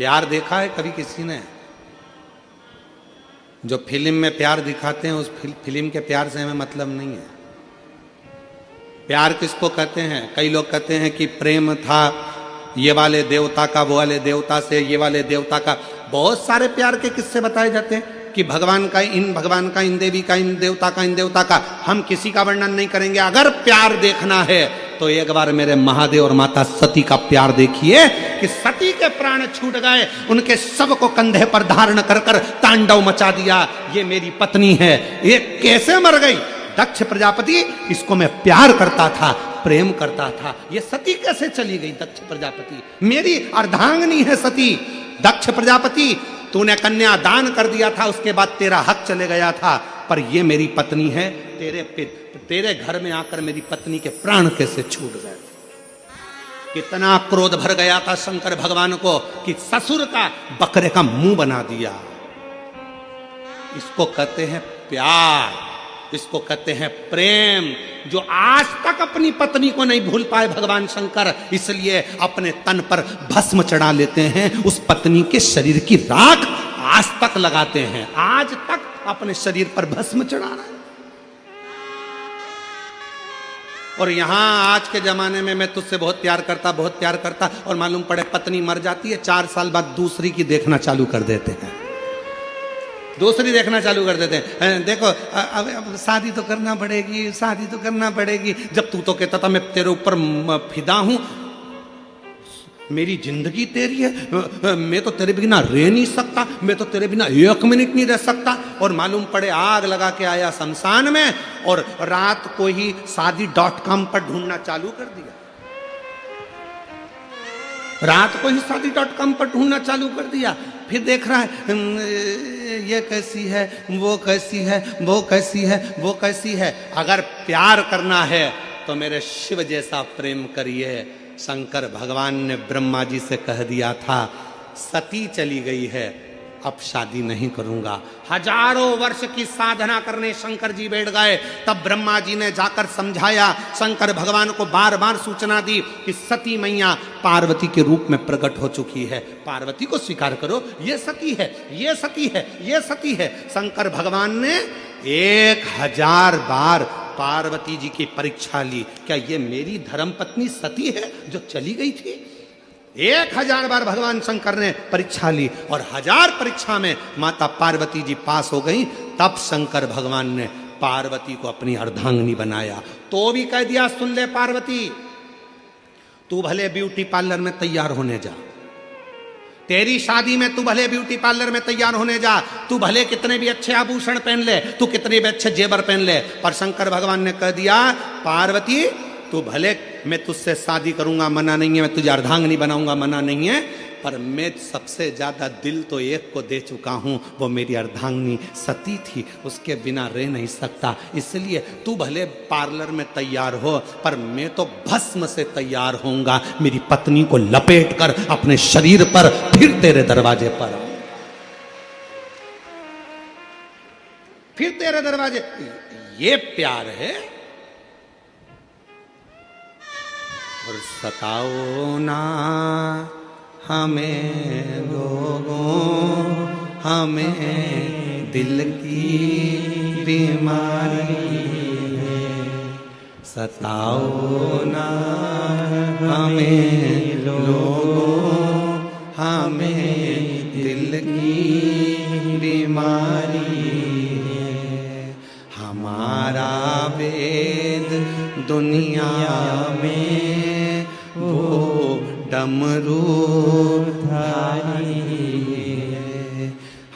प्यार देखा है कभी किसी ने? जो फिल्म में प्यार दिखाते हैं उस फिल्म के प्यार से हमें मतलब नहीं है। प्यार किसको कहते हैं? कई लोग कहते हैं कि प्रेम था ये वाले देवता का वो वाले देवता से, ये वाले देवता का। बहुत सारे प्यार के किस्से बताए जाते हैं कि भगवान का इन देवी का, इन देवता का, इन देवता का। हम किसी का वर्णन नहीं करेंगे। अगर प्यार देखना है तो एक बार मेरे महादेव और माता सती का प्यार देखिए कि सती के प्राण छूट गए, उनके शव को कंधे पर धारण कर कर तांडव मचा दिया, ये मेरी पत्नी है। ये कैसे मर गई? दक्ष प्रजापति, इसको मैं प्यार करता था, प्रेम करता था। ये सती कैसे चली गई? दक्ष प्रजापति, मेरी अर्धांगिनी है सती। दक्ष प्रजापति, तूने कन्या दान कर दिया था, उसके बाद तेरा हक चले गया था, पर ये मेरी पत्नी है। तेरे घर में आकर मेरी पत्नी के प्राण कैसे छूट गए? कितना क्रोध भर गया था शंकर भगवान को कि ससुर का बकरे का मुंह बना दिया। इसको कहते हैं प्यार, इसको कहते हैं प्रेम। जो आज तक अपनी पत्नी को नहीं भूल पाए भगवान शंकर, इसलिए अपने तन पर भस्म चढ़ा लेते हैं, उस पत्नी के शरीर की राख आज तक लगाते हैं। आज तक अपने शरीर पर भस्म चढ़ा रहा है। और यहां आज के जमाने में मैं तुझसे बहुत प्यार करता, बहुत प्यार करता, और मालूम पड़े पत्नी मर जाती है, 4 साल बाद दूसरी की देखना चालू कर देते हैं, दूसरी देखना चालू कर देते हैं। देखो अब शादी तो करना पड़ेगी, शादी तो करना पड़ेगी। जब तू तो कहता था मैं तेरे ऊपर फिदा हूं, मेरी जिंदगी तेरी है, मैं तो तेरे बिना रह नहीं सकता, मैं तो तेरे बिना 1 मिनट नहीं रह सकता। और मालूम पड़े आग लगा के आया शमशान में, और रात को ही शादी.com पर ढूंढना चालू कर दिया। रात को ही शादी.com पर ढूंढना चालू कर दिया। फिर देख रहा है ये कैसी है, वो कैसी है, वो कैसी है, वो कैसी है। अगर प्यार करना है तो मेरे शिव जैसा प्रेम करिए। शंकर भगवान ने ब्रह्मा जी से कह दिया था सती चली गई है, अब शादी नहीं करूंगा। हजारों वर्ष की साधना करने शंकर जी बैठ गए। तब ब्रह्मा जी ने जाकर समझाया, शंकर भगवान को बार बार सूचना दी कि सती मैया पार्वती के रूप में प्रकट हो चुकी है, पार्वती को स्वीकार करो, ये सती है, ये सती है, ये सती है। शंकर भगवान ने 1000 बार पार्वती जी की परीक्षा ली, क्या ये मेरी धर्मपत्नी सती है जो चली गई थी? 1000 बार भगवान शंकर ने परीक्षा ली, और 1000 परीक्षा में माता पार्वती जी पास हो गई। तब शंकर भगवान ने पार्वती को अपनी अर्धांगिनी बनाया। तो भी कह दिया, सुन ले पार्वती, तू भले ब्यूटी पार्लर में तैयार होने जा, तेरी शादी में तू भले ब्यूटी पार्लर में तैयार होने जा, तू भले कितने भी अच्छे आभूषण पहन ले, तू कितने भी अच्छे जेवर पहन ले, पर शंकर भगवान ने कह दिया पार्वती तू भले मैं तुझसे शादी करूंगा, मना नहीं है, मैं तुझे अर्धांगिनी बनाऊंगा, मना नहीं है, पर मैं सबसे ज्यादा दिल तो एक को दे चुका हूं, वो मेरी अर्धांगिनी सती थी, उसके बिना रह नहीं सकता। इसलिए तू भले पार्लर में तैयार हो, पर मैं तो भस्म से तैयार होऊंगा, मेरी पत्नी को लपेट कर अपने शरीर पर फिर तेरे दरवाजे पर आऊं, फिर तेरे दरवाजे। ये प्यार है। और सताओ ना हमें लोगों, हमें दिल की बीमारी है, सताओ ना हमें लोगों, हमें दिल की बीमारी है। हमारा वेद दुनिया में वो डमरू धारी है,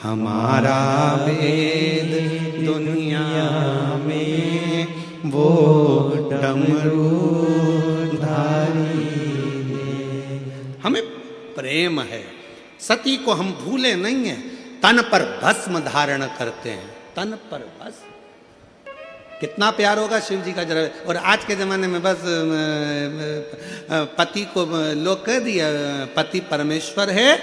हमारा वेद दुनिया में वो डमरू धारी है। हमें प्रेम है, सती को हम भूले नहीं है, तन पर भस्म धारण करते हैं, तन पर भस्म। कितना प्यार होगा शिव जी का जरा। और आज के ज़माने में बस पति को लोग कह दिया पति परमेश्वर है,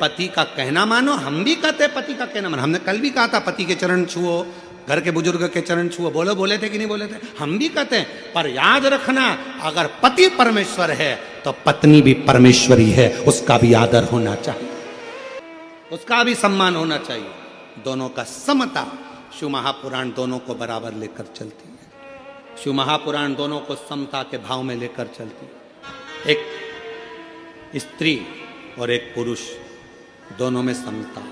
पति का कहना मानो। हम भी कहते पति का कहना मानो, हमने कल भी कहा था पति के चरण छुओ, घर के बुजुर्ग के चरण छुओ, बोले थे कि नहीं बोले थे? हम भी कहते हैं, पर याद रखना अगर पति परमेश्वर है तो पत्नी भी परमेश्वरी है, उसका भी आदर होना चाहिए। उसका भी सम्मान होना चाहिए। दोनों का समता, शिव महापुराण दोनों को बराबर लेकर चलती है। शिव महापुराण दोनों को समता के भाव में लेकर चलती है। एक स्त्री और एक पुरुष, दोनों में समता।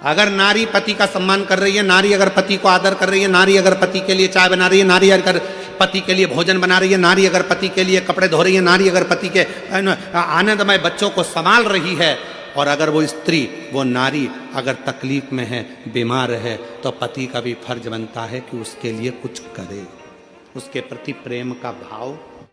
अगर नारी पति का सम्मान कर रही है, नारी अगर पति को आदर कर रही है, नारी अगर पति के लिए चाय बना रही है, नारी अगर पति के लिए भोजन बना रही है, नारी अगर पति के लिए कपड़े धो रही है, नारी अगर पति के आनंदमय बच्चों को संभाल रही है, और अगर वो स्त्री, वो नारी अगर तकलीफ में है, बीमार है, तो पति का भी फर्ज बनता है कि उसके लिए कुछ करे, उसके प्रति प्रेम का भाव